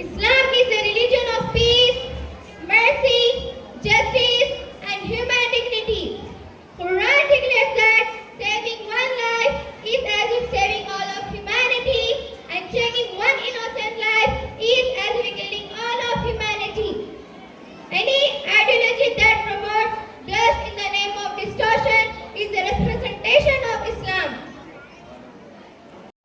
Islam is a religion of peace, mercy, justice, and human dignity. Quran declares that saving one life is as if saving all of humanity, and taking one innocent life is as if killing all of humanity. Any ideology that promotes lust in the name of distortion is a representation of Islam.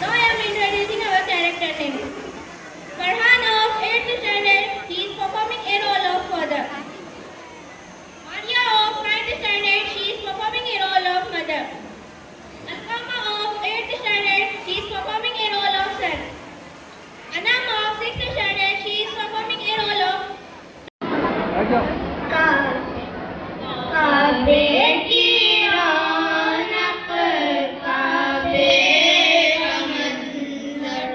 Now I am introducing our character name. Farhan of 8th standard, he is performing a role of father. Maria of 9th standard, she is performing a role of mother. Alkama of 8th standard, she is performing a role of son. Anam of 6th standard, she is performing a role of Kabe ki raunak Kabe ka manzar,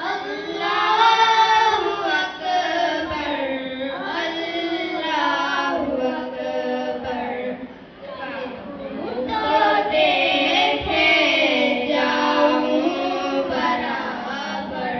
Allahu Akbar, Allahu Akbar, to dekhe jaun barabar,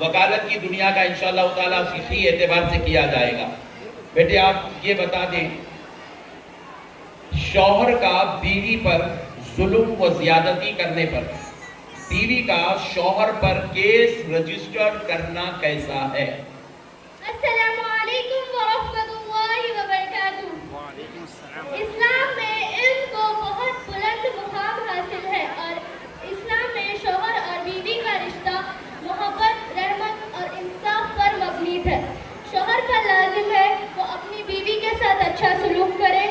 وکالت کی دنیا کا انشاءاللہ تعالیٰ فقہی اعتبار سے کیا جائے گا۔ بیٹے آپ یہ بتا دیں، شوہر کا بیوی پر ظلم و زیادتی کرنے پر بیوی کا شوہر پر کیس رجسٹر کرنا کیسا ہے؟ السلام علیکم ورحمۃ اللہ وبرکاتہ۔ اسلام میں علم کو بہت بلند مقام حاصل ہے اور اسلام میں شوہر اور بیوی کا رشتہ محبت، رحمت اور انصاف پر مبنی ہے۔ شوہر کا لازم ہے وہ اپنی بیوی کے ساتھ اچھا سلوک کرے،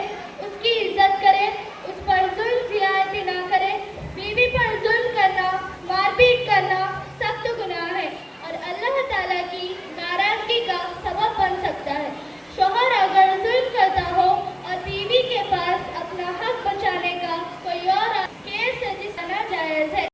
اس کی عزت کرے، اس پر ظلم زیادتی نہ کرے۔ بیوی پر ظلم کرنا، مار پیٹ کرنا سخت گناہ ہے اور اللہ تعالیٰ کی ناراضگی کا سبب بن سکتا ہے۔ شوہر اگر ظلم کرتا ہو اور بیوی کے پاس اپنا حق بچانے کا کوئی اور کیس رجسٹر جائز ہے۔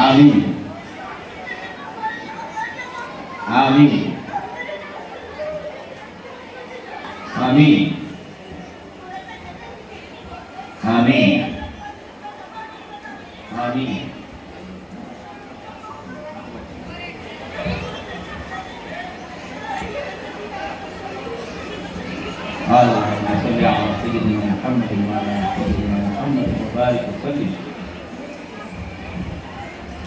آمین آمین آمین آمین آمین۔ اللهم صل على سيدنا محمد وعلى سيدنا محمد وبارك وسلم۔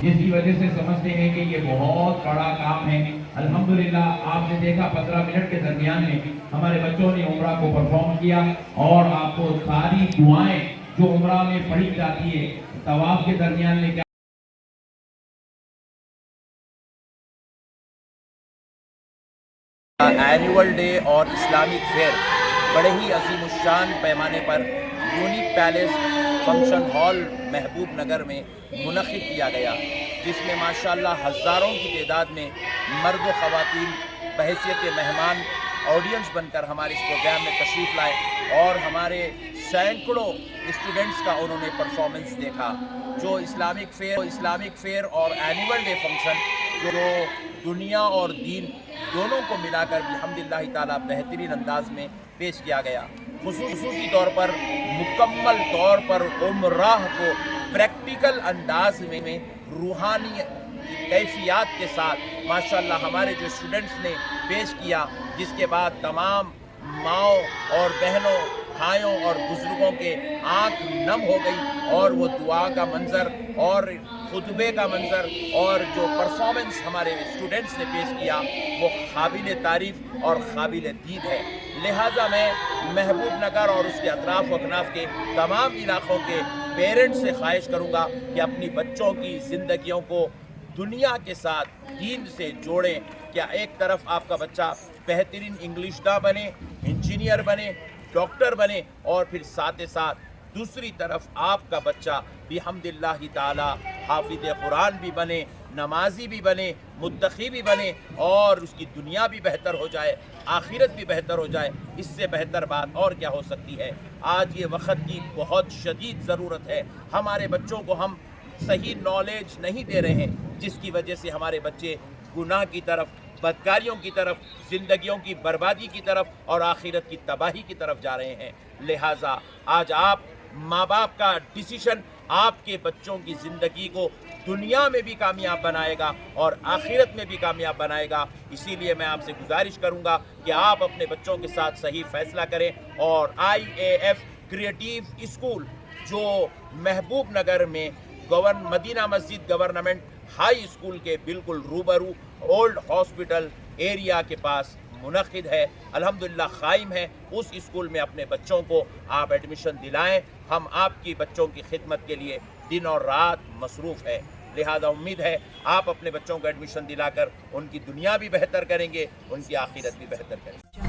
جس کی وجہ سے سمجھتے ہیں کہ یہ بہت بڑا کام ہے۔ الحمدللہ آپ نے دیکھا 15 منٹ کے درمیان میں ہمارے بچوں نے عمرہ کو پرفارم کیا، اور آپ کو ساری دعائیں جو عمرہ میں پڑھی جاتی ہے طواف کے درمیان میں کیا اینول ڈے اور اسلامک فیئر بڑے ہی عظیم الشان پیمانے پر یونیک پیلس فنکشن ہال محبوب نگر میں منعقد کیا گیا، جس میں ماشاءاللہ ہزاروں کی تعداد میں مرد و خواتین بحیثیت مہمان آڈینس بن کر ہمارے اس پروگرام میں تشریف لائے، اور ہمارے سینکڑوں اسٹوڈنٹس کا انہوں نے پرفارمنس دیکھا۔ جو اسلامک فیئر اور اینول ڈے فنکشن جو دنیا اور دین دونوں کو ملا کر الحمدللہ تعالیٰ بہترین انداز میں پیش کیا گیا۔ خصوصی طور پر مکمل طور پر عمرہ کو پریکٹیکل انداز میں روحانی کیفیات کے ساتھ ماشاءاللہ ہمارے جو اسٹوڈنٹس نے پیش کیا، جس کے بعد تمام ماؤں اور بہنوں، بھائیوں اور بزرگوں کے آنکھ نم ہو گئی، اور وہ دعا کا منظر اور خطبے کا منظر اور جو پرفارمنس ہمارے اسٹوڈنٹس نے پیش کیا وہ قابل تعریف اور قابل دید ہے۔ لہٰذا میں محبوب نگر اور اس کے اطراف و اکناف کے تمام علاقوں کے پیرنٹس سے خواہش کروں گا کہ اپنی بچوں کی زندگیوں کو دنیا کے ساتھ دین سے جوڑیں. کیا ایک طرف آپ کا بچہ بہترین انگلش داں بنے, انجینئر بنے, ڈاکٹر بنے, اور پھر ساتھ ساتھ دوسری طرف آپ کا بچہ بحمد اللہ تعالی حافظ قرآن بھی بنے, نمازی بھی بنے, متقی بھی بنے, اور اس کی دنیا بھی بہتر ہو جائے, آخرت بھی بہتر ہو جائے. اس سے بہتر بات اور کیا ہو سکتی ہے؟ آج یہ وقت کی بہت شدید ضرورت ہے. ہمارے بچوں کو ہم صحیح نالج نہیں دے رہے ہیں, جس کی وجہ سے ہمارے بچے گناہ کی طرف, بدکاریوں کی طرف, زندگیوں کی بربادی کی طرف اور آخرت کی تباہی کی طرف جا رہے ہیں. لہٰذا آج آپ ماں باپ کا ڈیسیشن آپ کے بچوں کی زندگی کو دنیا میں بھی کامیاب بنائے گا اور آخرت میں بھی کامیاب بنائے گا. اسی لیے میں آپ سے گزارش کروں گا کہ آپ اپنے بچوں کے ساتھ صحیح فیصلہ کریں, اور IAF کریٹیو اسکول جو محبوب نگر میں مدینہ مسجد گورنمنٹ ہائی اسکول کے بالکل روبرو اولڈ ہاسپٹل ایریا کے پاس منعقد ہے, الحمدللہ قائم ہے. اس اسکول میں اپنے بچوں کو آپ ایڈمیشن دلائیں. ہم آپ کی بچوں کی خدمت کے لیے دن اور رات مصروف ہے. لہذا امید ہے آپ اپنے بچوں کو ایڈمیشن دلا کر ان کی دنیا بھی بہتر کریں گے, ان کی آخرت بھی بہتر کریں گے.